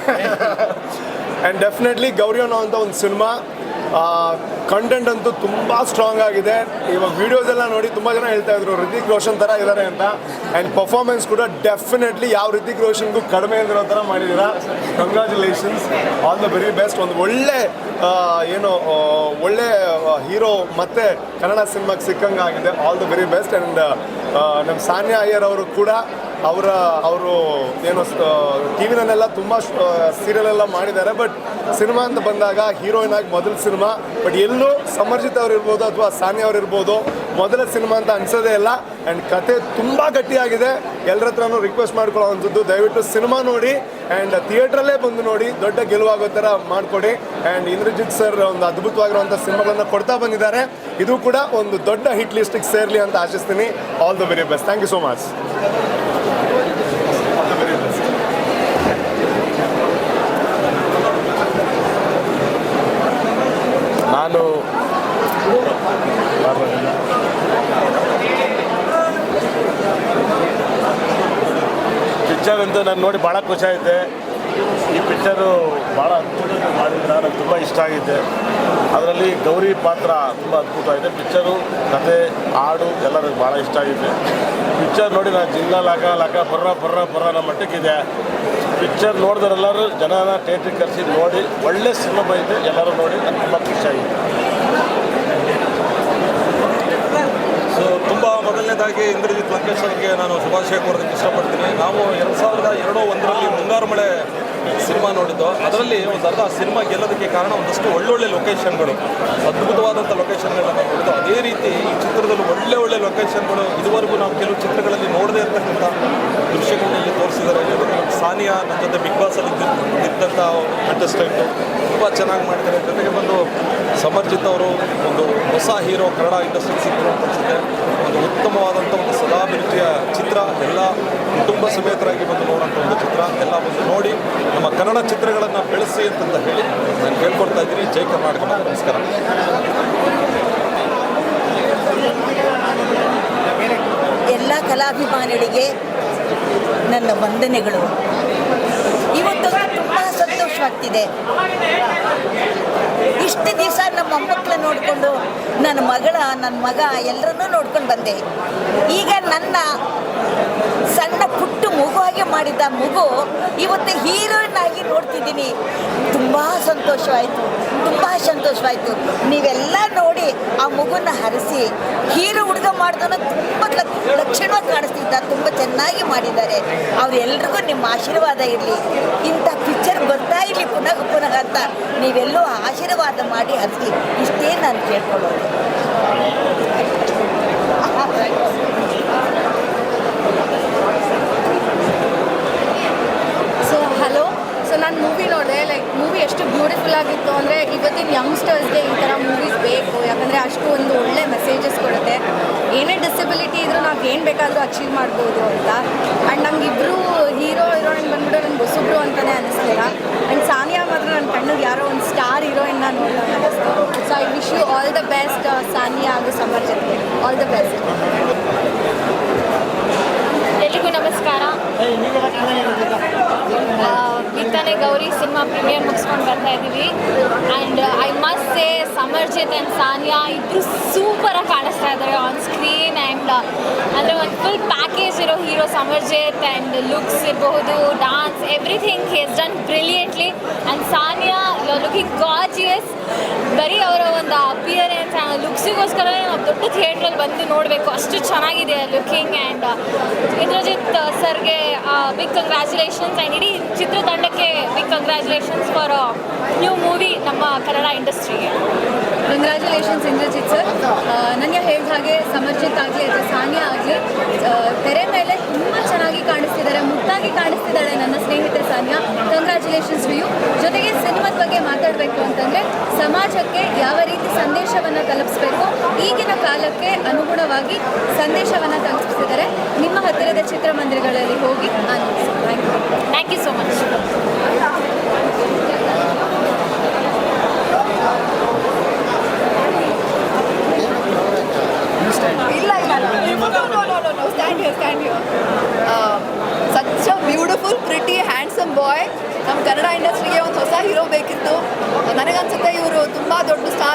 ಆ್ಯಂಡ್ ಡೆಫಿನೆಟ್ಲಿ ಗೌರಿ ಅನ್ನೋವಂಥ ಒಂದು ಸಿನಿಮಾ ಕಂಟೆಂಟ್ ಅಂತೂ ತುಂಬ ಸ್ಟ್ರಾಂಗ್ ಆಗಿದೆ. ಇವಾಗ ವೀಡಿಯೋಸ್ ಎಲ್ಲ ನೋಡಿ ತುಂಬ ಜನ ಹೇಳ್ತಾ ಇದ್ರು ರಿತಿಕ್ ರೋಷನ್ ಥರ ಇದ್ದಾರೆ ಅಂತ. ಆ್ಯಂಡ್ ಪರ್ಫಾರ್ಮೆನ್ಸ್ ಕೂಡ ಡೆಫಿನೆಟ್ಲಿ ಯಾವ ರಿತಿಕ್ ರೋಷನ್ಗೂ ಕಡಿಮೆ ಇರೋ ಥರ ಮಾಡಿದ್ದೀರಾ. Congratulations, all the very best. ಒಂದು ಒಳ್ಳೆ ಒಳ್ಳೆ ಹೀರೋ ಮತ್ತೆ ಕನ್ನಡ ಸಿನಿಮಾಗೆ ಸಿಕ್ಕಂಗೆ ಆಗಿದೆ. All the very best. And ನಮ್ಮ ಸಾನ್ಯಾ ಅಯ್ಯರ್ ಅವರು ಕೂಡ ಅವರು ಟಿ ವಿನಲ್ಲೆಲ್ಲ ತುಂಬ ಸೀರಿಯಲ್ ಎಲ್ಲ ಮಾಡಿದ್ದಾರೆ. ಬಟ್ ಸಿನಿಮಾ ಅಂತ ಬಂದಾಗ ಹೀರೋಯಿನ್ ಆಗಿ ಮೊದಲ ಸಿನಿಮಾ. ಬಟ್ ಎಲ್ಲೂ ಸಮರ್ಜಿತ್ ಅವ್ರು ಇರ್ಬೋದು ಅಥವಾ ಸಾನ್ಯಾ ಅವ್ರು ಇರ್ಬೋದು, ಮೊದಲ ಸಿನಿಮಾ ಅಂತ ಅನ್ಸೋದೇ ಇಲ್ಲ. ಆ್ಯಂಡ್ ಕತೆ ತುಂಬ ಗಟ್ಟಿಯಾಗಿದೆ. ಎಲ್ಲರ ಹತ್ರನೂ ರಿಕ್ವೆಸ್ಟ್ ಮಾಡ್ಕೊಳ್ಳೋ ಅಂಥದ್ದು, ದಯವಿಟ್ಟು ಸಿನಿಮಾ ನೋಡಿ ಆ್ಯಂಡ್ ಥಿಯೇಟ್ರಲ್ಲೇ ಬಂದು ನೋಡಿ, ದೊಡ್ಡ ಗೆಲುವಾಗೋ ಥರ ಮಾಡಿಕೊಡಿ. ಆ್ಯಂಡ್ ಇಂದ್ರಜಿತ್ ಸರ್ ಒಂದು ಅದ್ಭುತವಾಗಿರುವಂಥ ಸಿನಿಮಾಗಳನ್ನು ಕೊಡ್ತಾ ಬಂದಿದ್ದಾರೆ. ಇದು ಕೂಡ ಒಂದು ದೊಡ್ಡ ಹಿಟ್ ಲಿಸ್ಟಿಗೆ ಸೇರಲಿ ಅಂತ ಆಶಿಸ್ತೀನಿ. All the very best. Thank you so much. ನಾನು ಪಿಕ್ಚರ್ ಅಂತೂ ನಾನು ನೋಡಿ ಭಾಳ ಖುಷಿ ಆಯಿತೆ. ಈ ಪಿಕ್ಚರು ಭಾಳ ಅದ್ಭುತವಾಗಿ ಮಾಡಿದ್ರೆ ನನಗೆ ತುಂಬ ಇಷ್ಟ ಆಗಿದೆ. ಅದರಲ್ಲಿ ಗೌರಿ ಪಾತ್ರ ತುಂಬ ಅದ್ಭುತವಾಗಿದೆ. ಪಿಕ್ಚರು ಕತೆ ಹಾಡು ಎಲ್ಲರಿಗೂ ಭಾಳ ಇಷ್ಟ ಆಗಿದೆ. ಪಿಕ್ಚರ್ ನೋಡಿ ನಾನು ಜಿಂಗ ಲಕ ಬರ್ರ ನಮ್ಮ ಮಟ್ಟಕ್ಕಿದೆ. ಪಿಕ್ಚರ್ ನೋಡಿದರೆಲ್ಲರೂ ಜನನ ಥಿಯೇಟ್ರಿಗೆ ಕರೆಸಿ ನೋಡಿ, ಒಳ್ಳೆ ಸಿನಿಮಾ ಇದೆ, ಎಲ್ಲರೂ ನೋಡಿ. ನನಗೆ ತುಂಬ ಖುಷಿಯಾಗಿದೆ. ಸೊ ತುಂಬ ಮೊದಲನೇದಾಗಿ ಇಂದ್ರಜಿತ್ ಲಂಕೇಶ್ ಅವರಿಗೆ ನಾನು ಶುಭಾಶಯ ಕೋರೋದಕ್ಕೆ ಇಷ್ಟಪಡ್ತೀನಿ. ನಾವು 2001ರಲ್ಲಿ ಮುಂಗಾರು ಮಳೆ ಸಿನಿಮಾ ನೋಡಿದ್ದು. ಅದರಲ್ಲಿ ಒಂದು ಅರ್ಧ ಸಿನಿಮಾ ಗೆಲ್ಲೋದಕ್ಕೆ ಕಾರಣ ಒಂದಷ್ಟು ಒಳ್ಳೊಳ್ಳೆ ಲೊಕೇಶನ್ಗಳು, ಅದ್ಭುತವಾದಂಥ ಲೊಕೇಶನ್ಗಳನ್ನ ನೋಡಿದ್ದು. ಅದೇ ರೀತಿ ಈ ಚಿತ್ರದಲ್ಲಿ ಒಳ್ಳೆ ಲೊಕೇಶನ್ಗಳು ಇದುವರೆಗೂ ನಾವು ಕೆಲವು ಚಿತ್ರಗಳಲ್ಲಿ ನೋಡದೇ ಇರ್ತಕ್ಕಂಥ ದೃಶ್ಯಗಳನ್ನ ಇಲ್ಲಿ ತೋರಿಸಿದ್ದಾರೆ. ಜೊತೆಗೆ ನಮ್ಮ ಸಾನಿಯಾ ನನ್ನ ಜೊತೆ ಬಿಗ್ ಬಾಸಲ್ಲಿ ಇದ್ದಂಥ ಕಂಟೆಸ್ಟೆಂಟು ತುಂಬ ಚೆನ್ನಾಗಿ ಮಾಡಿದ್ದಾರೆ. ಜೊತೆಗೆ ಬಂದು ಸಮರ್ಜಿತ್ ಅವರು ಒಂದು ಹೊಸ ಹೀರೋ ಕನ್ನಡ ಇಂಡಸ್ಟ್ರಿಗೆ ಸಿಕ್ಕರು ಅಂತ ಅನಿಸುತ್ತೆ. ಒಂದು ಉತ್ತಮವಾದಂಥ ಒಂದು ಸದಾಭಿರುಚಿಯ ಚಿತ್ರ, ಎಲ್ಲ ಕುಟುಂಬ ಸಮೇತರಾಗಿ ಬಂದು ನೋಡೋಂಥ ಒಂದು ಚಿತ್ರ. ಎಲ್ಲ ಬಂದು ನೋಡಿ ನಮ್ಮ ಕನ್ನಡ ಚಿತ್ರಗಳನ್ನು ಬೆಳೆಸಿ ಅಂತಂತ ಹೇಳಿ ನಾನು ಕೇಳ್ಕೊಡ್ತಾ ಇದ್ದೀನಿ. ಜೈ ಕರ್ನಾಟಕ. ನಮಸ್ಕಾರ. ಎಲ್ಲ ಕಲಾಭಿಮಾನಿಗಳಿಗೆ ನನ್ನ ವಂದನೆಗಳು. ಇವತ್ತು ತುಂಬ ಸಂತೋಷವಾಗ್ತಿದೆ. ಇಷ್ಟು ದಿವಸ ನಮ್ಮ ಮೊಮ್ಮಕ್ಕಳ ನೋಡಿಕೊಂಡು ನನ್ನ ಮಗ ಎಲ್ಲರನ್ನೂ ನೋಡ್ಕೊಂಡು ಬಂದೆ. ಈಗ ನನ್ನ ಸಣ್ಣ ಪುಟ್ಟ ಮಗುವಾಗೆ ಮಾಡಿದ ಮಗು ಇವತ್ತು ಹೀರೋಯಿನ್ ಆಗಿ ನೋಡ್ತಿದ್ದೀನಿ. ತುಂಬ ಸಂತೋಷವಾಯಿತು. ನೀವೆಲ್ಲ ನೋಡಿ ಆ ಮಗುನ ಹರಿಸಿ ಹೀರೋ ಹುಡುಗ ಮಾಡಿದವನು ತುಂಬ ಲಕ್ಷಣವಾಗಿ ಕಾಣಿಸ್ತಿದ್ದ. ತುಂಬ ಚೆನ್ನಾಗಿ ಮಾಡಿದ್ದಾರೆ. ಅವರೆಲ್ರಿಗೂ ನಿಮ್ಮ ಆಶೀರ್ವಾದ ಇರಲಿ. ಇಂಥ ಪಿಕ್ಚರ್ ಬರ್ತಾ ಇರಲಿ ಪುನಃ ಅಂತ ನೀವೆಲ್ಲೂ ಆಶೀರ್ವಾದ ಮಾಡಿ ಹರಿಸಿ. ಇಷ್ಟೇ ನಾನು ಕೇಳ್ಕೊಳ್ಳೋದು. ನಾನು ಮೂವಿ ನೋಡಿದೆ. ಮೂವಿ ಎಷ್ಟು ಬ್ಯೂಟಿಫುಲ್ ಆಗಿತ್ತು ಅಂದರೆ ಇವತ್ತಿನ ಯಂಗ್ಸ್ಟರ್ಸ್ಗೆ ಈ ಥರ ಮೂವೀಸ್ ಬೇಕು. ಯಾಕಂದರೆ ಅಷ್ಟು ಒಂದು ಒಳ್ಳೆ ಮೆಸೇಜಸ್ ಕೊಡುತ್ತೆ. ಏನೇ ಡಿಸಬಿಲಿಟಿ ಇದ್ರೂ ನಾವು ಏನು ಬೇಕಾದರೂ ಅಚೀವ್ ಮಾಡ್ಬೋದು ಅಂತ. ಆ್ಯಂಡ್ ನಮ್ಗೆ ಇಬ್ಬರು ಹೀರೋಯಿನ್ ಬಂದ್ಬಿಟ್ಟು ನನಗೆ ಹೊಸಬ್ರು ಅಂತಲೇ ಅನ್ನಿಸ್ಲಿಲ್ಲ. ಆ್ಯಂಡ್ ಸಾನಿಯಾ ಮಾತ್ರ ನನ್ನ ಕಣ್ಣಿಗೆ ಯಾರೋ ಒಂದು ಸ್ಟಾರ್ ಹೀರೋಯಿನ್ನ ನೋಡ್ದಂಗೆ ಅನ್ನಿಸ್ತು. So I wish you all the best Sania ಹಾಗೂ ಸಮರ್ಜಿತ್. All the best. ಎಲ್ಲಿಗೂ ನಮಸ್ಕಾರ. ಈಗ ತಾನೇ ಗೌರಿ ಸಿನಿಮಾ ಪ್ರೀಮಿಯರ್ ಮುಗಿಸ್ಕೊಂಡು ಬರ್ತಾ ಇದ್ದೀವಿ. And I must say Samarjit and Sania ಇಬ್ಬರು ಸೂಪರಾಗಿ ಕಾಣಿಸ್ತಾ ಇದ್ದಾರೆ ಆನ್ ಸ್ಕ್ರೀನ್. ಆ್ಯಂಡ್ ಅಂದರೆ ಒಂದು ಫುಲ್ ಪ್ಯಾಕೇಜ್ ಇರೋ ಹೀರೋ ಸಮರ್ಜಿತ್. ಆ್ಯಂಡ್ ಲುಕ್ಸ್ ಇರಬಹುದು, dance, everything he has done brilliantly. And Sania looking gorgeous. ಬರೀ ಅವರ ಒಂದು ಅಪಿಯರೆನ್ಸ್ ಲುಕ್ಸಿಗೋಸ್ಕರ ನಾವು ದೊಡ್ಡ ಥಿಯೇಟ್ರಲ್ಲಿ ಬಂದು ನೋಡಬೇಕು, ಅಷ್ಟು ಚೆನ್ನಾಗಿದೆ ಲುಕಿಂಗ್. ಆ್ಯಂಡ್ ಇಂದ್ರಜಿತ್ ಸರ್ಗೆ ಬಿಗ್ ಕಂಗ್ರ್ಯಾಚುಲೇಷನ್ಸ್. ಆ್ಯಂಡ್ ಇಡೀ ಚಿತ್ರತಂಡಕ್ಕೆ big congratulations for new movie ನಮ್ಮ ಕನ್ನಡ ಇಂಡಸ್ಟ್ರಿಗೆ. Congratulations Indrajit sir. ನನಗೆ ಹೇಳಿದ ಹಾಗೆ ಸಮರ್ಜಿತ್ ಆಗಲಿ ಅಥವಾ ಸಾನಿಯಾ ಆಗಲಿ ತೆರೆ ಮೇಲೆ ತುಂಬ ಚೆನ್ನಾಗಿ ಕಾಣಿಸ್ತಿದ್ದಾರೆ, ಮುದ್ದಾಗಿ ಕಾಣಿಸ್ತಿದ್ದಾಳೆ ನನ್ನ ಸ್ನೇಹಿತೆ ಸಾನಿಯಾ. Congratulations to you. ಜೊತೆಗೆ ಸಿನಿಮಾದ ಬಗ್ಗೆ ಮಾತಾಡಬೇಕು ಅಂತಂದರೆ ಸಮಾಜಕ್ಕೆ ಯಾವ ರೀತಿ ಸಂದೇಶವನ್ನು ತಲುಪಿಸಬೇಕು, ಈಗಿನ ಕಾಲಕ್ಕೆ ಅನುಗುಣವಾಗಿ ಸಂದೇಶವನ್ನು ತಲುಪಿಸಿದ್ದಾರೆ. ನಿಮ್ಮ ಹತ್ತಿರದ ಚಿತ್ರಮಂದಿರಗಳಲ್ಲಿ ಹೋಗಿ ಆನಂದಿಸಿ. Thank you so much. Such a beautiful pretty handsome boy. ನಮ್ಮ ಕನ್ನಡ ಇಂಡಸ್ಟ್ರಿಗೆ ಒಂದು ಹೊಸ ಹೀರೋ ಬೇಕಿತ್ತು. ನನಗನ್ಸುತ್ತೆ ಇವರು ತುಂಬ ದೊಡ್ಡ ಸ್ಟಾರ್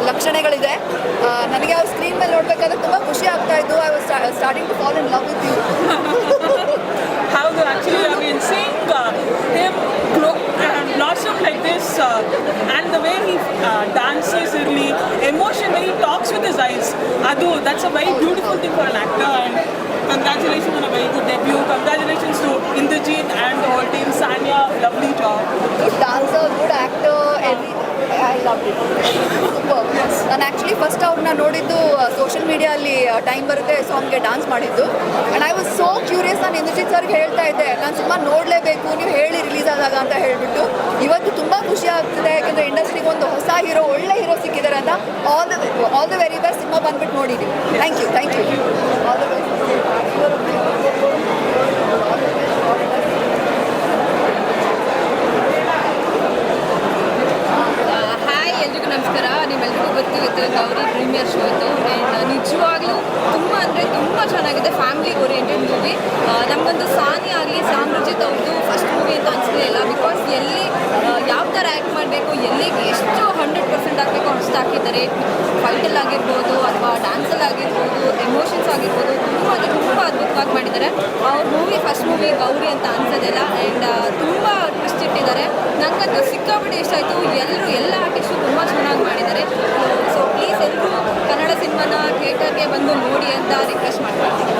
ಲಕ್ಷಣಗಳಿದೆ. ನನಗೆ ಅವ್ರು ಸ್ಕ್ರೀನ್ ಮೇಲೆ ನೋಡಬೇಕಾದ್ರೆ ತುಂಬ ಖುಷಿ ಆಗ್ತಾ ಇದ್ದು. I was starting to fall in love with you. How actually, I mean, seeing him blossom like this and the way he dances early, emotion, when he talks with his eyes, that's a very beautiful thing for an actor. And congratulations on a very good debut. Congratulations to Indrajit and the whole team. Sanya, lovely job. Good dancer, good actor, everything. I loved it. Super. ನಾನು actually first ಅವ್ರನ್ನ ನೋಡಿದ್ದು social ಮೀಡಿಯಲ್ಲಿ time ಬರುತ್ತೆ ಸಾಂಗ್ಗೆ dance ಮಾಡಿದ್ದು. And I was so curious. ನಾನು ಇಂದ್ರಜಿತ್ ಸರ್ಗೆ ಹೇಳ್ತಾ ಇದ್ದೆ, ನಾನು ಸಿನಿಮಾ ನೋಡಲೇಬೇಕು, ನೀವು ಹೇಳಿ ರಿಲೀಸ್ ಆದಾಗ ಅಂತ ಹೇಳಿಬಿಟ್ಟು. ಇವತ್ತು ತುಂಬ ಖುಷಿ ಆಗ್ತಿದೆ, ಯಾಕಂದರೆ ಇಂಡಸ್ಟ್ರಿಗೆ ಒಂದು ಹೊಸ ಹೀರೋ, ಒಳ್ಳೆ ಹೀರೋ ಸಿಕ್ಕಿದ್ದಾರೆ ಅಂತ. All the very best. Cinema ಬಂದ್ಬಿಟ್ಟು ನೋಡಿದ್ದೀವಿ. Thank you all the best. ಎಲ್ರಿಗೂ ನಮಸ್ಕಾರ. ನಿಮ್ಮೆಲ್ರಿಗೂ ಗೊತ್ತಿರುತ್ತೆ ಗೌರಿ ಪ್ರೀಮಿಯರ್ ಶೋ ಇತ್ತು. ಆ್ಯಂಡ್ ನಿಜವಾಗ್ಲೂ ತುಂಬ ಅಂದರೆ ತುಂಬ ಚೆನ್ನಾಗಿದೆ. Family oriented movie. ನಮಗೊಂದು ಸಾನಿ ಆಗಲಿ ಸಾಮ್ರಾಜಿತ್ ಅವ್ರದ್ದು ಫಸ್ಟ್ ಮೂವಿ ಅಂತ ಅನಿಸಲೇ ಇಲ್ಲ. ಬಿಕಾಸ್ ಎಲ್ಲಿ ಯಾವ ಥರ ಆ್ಯಕ್ಟ್ ಮಾಡಬೇಕು, ಎಲ್ಲಿಗೆ ಎಷ್ಟು 100% ಆಗಬೇಕು ಅಷ್ಟು ಹಾಕಿದ್ದಾರೆ. ಫೈಟಲ್ಲಾಗಿರ್ಬೋದು ಅಥವಾ ಡ್ಯಾನ್ಸಲ್ಲಾಗಿರ್ಬೋದು, ಎಮೋಷನ್ಸ್ ಆಗಿರ್ಬೋದು, ತುಂಬ ಅದ್ಭುತವಾಗಿ ಮಾಡಿದ್ದಾರೆ. ಅವ್ರ ಮೂವಿ ಫಸ್ಟ್ ಮೂವಿ ಗೌರಿ ಅಂತ ಅನ್ಸೋದಿಲ್ಲ. ಆ್ಯಂಡ್ ತುಂಬ ಟ್ವಿಸ್ಟ್ ಇಟ್ಟಿದ್ದಾರೆ. ನನಗಂತೂ ಸಿಕ್ಕಾಪಟ್ಟೆ ಇಷ್ಟ ಆಯಿತು. ಎಲ್ಲ ಆರ್ಟಿಸ್ಟು ತುಂಬ ಚೆನ್ನಾಗಿ ಮಾಡಿದ್ದಾರೆ. ಸೊ ಪ್ಲೀಸ್ ಎಲ್ಲರೂ ಕನ್ನಡ ಸಿನಿಮಾನ ಥಿಯೇಟರ್ಗೆ ಬಂದು ನೋಡಿ ಅಂತ ರಿಕ್ವೆಸ್ಟ್ ಮಾಡ್ತೀನಿ.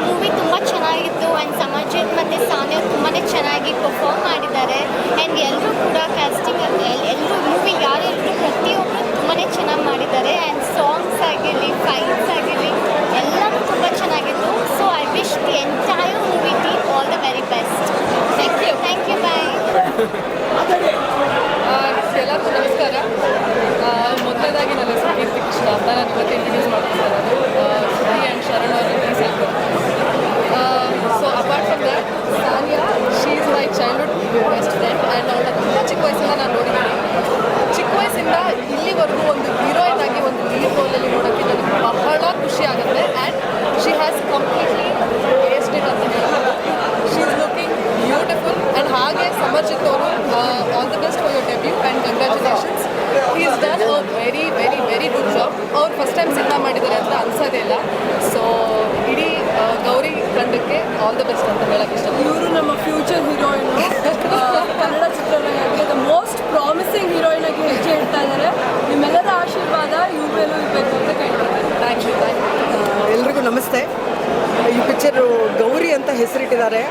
ಮೂವಿ ತುಂಬ ಚೆನ್ನಾಗಿತ್ತು. ಆ್ಯಂಡ್ ಸಮರ್ಜಿತ್ ಮತ್ತು ಸಾನಿಯಾ ತುಂಬಾ ಚೆನ್ನಾಗಿ ಪರ್ಫಾರ್ಮ್ ಮಾಡಿದ್ದಾರೆ. ಆ್ಯಂಡ್ ಎಲ್ಲರೂ ಕೂಡ ಕ್ಯಾಸ್ಟಿಂಗ್ ಎಲ್ಲರೂ ಮೂವಿ ಯಾರೆಲ್ಲರೂ ಪ್ರತಿಯೊಬ್ಬರು ತುಂಬಾ ಚೆನ್ನಾಗಿ ಮಾಡಿದ್ದಾರೆ. ಆ್ಯಂಡ್ ಸಾಂಗ್ಸ್ ಆಗಿರಲಿ, ಫೈಟ್ಸ್ ಆಗಿರಲಿ, ಎಲ್ಲರೂ ತುಂಬ ಚೆನ್ನಾಗಿತ್ತು. So I wish the entire movie team all the very best. Thank you bye. ಎಲ್ಲರಿಗೂ ನಮಸ್ಕಾರ. ಮೊದಲನೇದಾಗಿ ನನ್ನ ಹೆಸರು ಕೀರ್ತಿ ಕೃಷ್ಣ ಅಂತ. ನಾನು ಇವತ್ತು ಇಂಟ್ರಡ್ಯೂಸ್ ಮಾಡ್ತಿದ್ದಾರೆ ಶ್ರುತಿ ಆ್ಯಂಡ್ ಶರಣ್ ಅವರ recent. So apart from that, Sania she is my childhood best friend. And ಅವಳ ತುಂಬ ಚಿಕ್ಕ ವಯಸ್ಸಿಂದ ನಾನು ನೋಡಿದ್ದೀನಿ. ಚಿಕ್ಕ ವಯಸ್ಸಿಂದ ಇಲ್ಲಿವರೆಗೂ ಒಂದು ಹೀರೋಯಿನ್ ಆಗಿ ಒಂದು ಲೀಡ್ ರೋಲಲ್ಲಿ ನೋಡೋಕ್ಕೆ ನನಗೆ ಬಹಳ ಖುಷಿ ಆಗುತ್ತೆ. And she has completely based it ಅಂತ ಹೇಳ್ಬೋದು. She is looking beautiful. And ಹಾಗೆ ಸಮರ್ಜಿತ್ ಅವರು all the best for your debut and congratulations. He is done a very very very good job. ಅವ್ರು ಫಸ್ಟ್ ಟೈಮ್ ಸಿನಿಮಾ ಮಾಡಿದ್ದಾರೆ ಅಂತ ಅನ್ಸೋದೇ ಇಲ್ಲ. So ಇಡೀ ಗೌರಿ ತಂಡಕ್ಕೆ ಆಲ್ ದ ಬೆಸ್ಟ್ ಅಂತ ಹೇಳಕ್ಕೆ ಇಷ್ಟ. ಇವರು ನಮ್ಮ ಫ್ಯೂಚರ್ ಹೀರೋಯಿನ್. ಕನ್ನಡ ಚಿತ್ರರಂಗಕ್ಕೆ ದ ಮೋಸ್ಟ್ ಪ್ರಾಮಿಸಿಂಗ್ ಹೀರೋಯಿನ್ ಆಗಿ ಹೆಜ್ಜೆ ಇಡ್ತಾ ಇದ್ದಾರೆ. ನಿಮ್ಮೆಲ್ಲರ ಆಶೀರ್ವಾದ ಇವ್ರ ಮೇಲೂ ಇರಬೇಕು ಅಂತ ಕೇಳ್ತಾರೆ. Thank you. ಎಲ್ರಿಗೂ ನಮಸ್ತೆ. ಈ ಪಿಕ್ಚರು ಗೌರಿ ಅಂತ ಹೆಸರಿಟ್ಟಿದ್ದಾರೆ.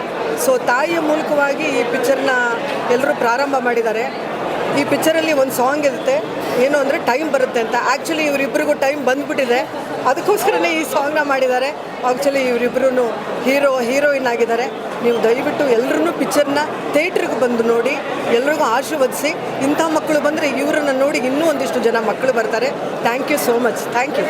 ಸೊ ತಾಯಿಯ ಮೂಲಕವಾಗಿ ಈ ಪಿಕ್ಚರ್ನ ಎಲ್ಲರೂ ಪ್ರಾರಂಭ ಮಾಡಿದ್ದಾರೆ. ಈ ಪಿಕ್ಚರಲ್ಲಿ ಒಂದು ಸಾಂಗ್ ಇರುತ್ತೆ, ಏನು ಅಂದರೆ ಟೈಮ್ ಬರುತ್ತೆ ಅಂತ. ಆ್ಯಕ್ಚುಲಿ ಇವರಿಬ್ಬರಿಗೂ ಟೈಮ್ ಬಂದುಬಿಟ್ಟಿದೆ, ಅದಕ್ಕೋಸ್ಕರನೇ ಈ ಸಾಂಗ್ನ ಮಾಡಿದ್ದಾರೆ. ಆ್ಯಕ್ಚುಲಿ ಇವರಿಬ್ಬರೂ ಹೀರೋಯಿನ್ ಆಗಿದ್ದಾರೆ. ನೀವು ದಯವಿಟ್ಟು ಎಲ್ಲರೂ ಪಿಕ್ಚರ್ನ ಥಿಯೇಟ್ರಿಗೆ ಬಂದು ನೋಡಿ, ಎಲ್ರಿಗೂ ಆಶೀರ್ವದಿಸಿ. ಇಂಥ ಮಕ್ಕಳು ಬಂದರೆ ಇವರನ್ನು ನೋಡಿ ಇನ್ನೂ ಒಂದಿಷ್ಟು ಜನ ಮಕ್ಕಳು ಬರ್ತಾರೆ. Thank you so much. Thank you.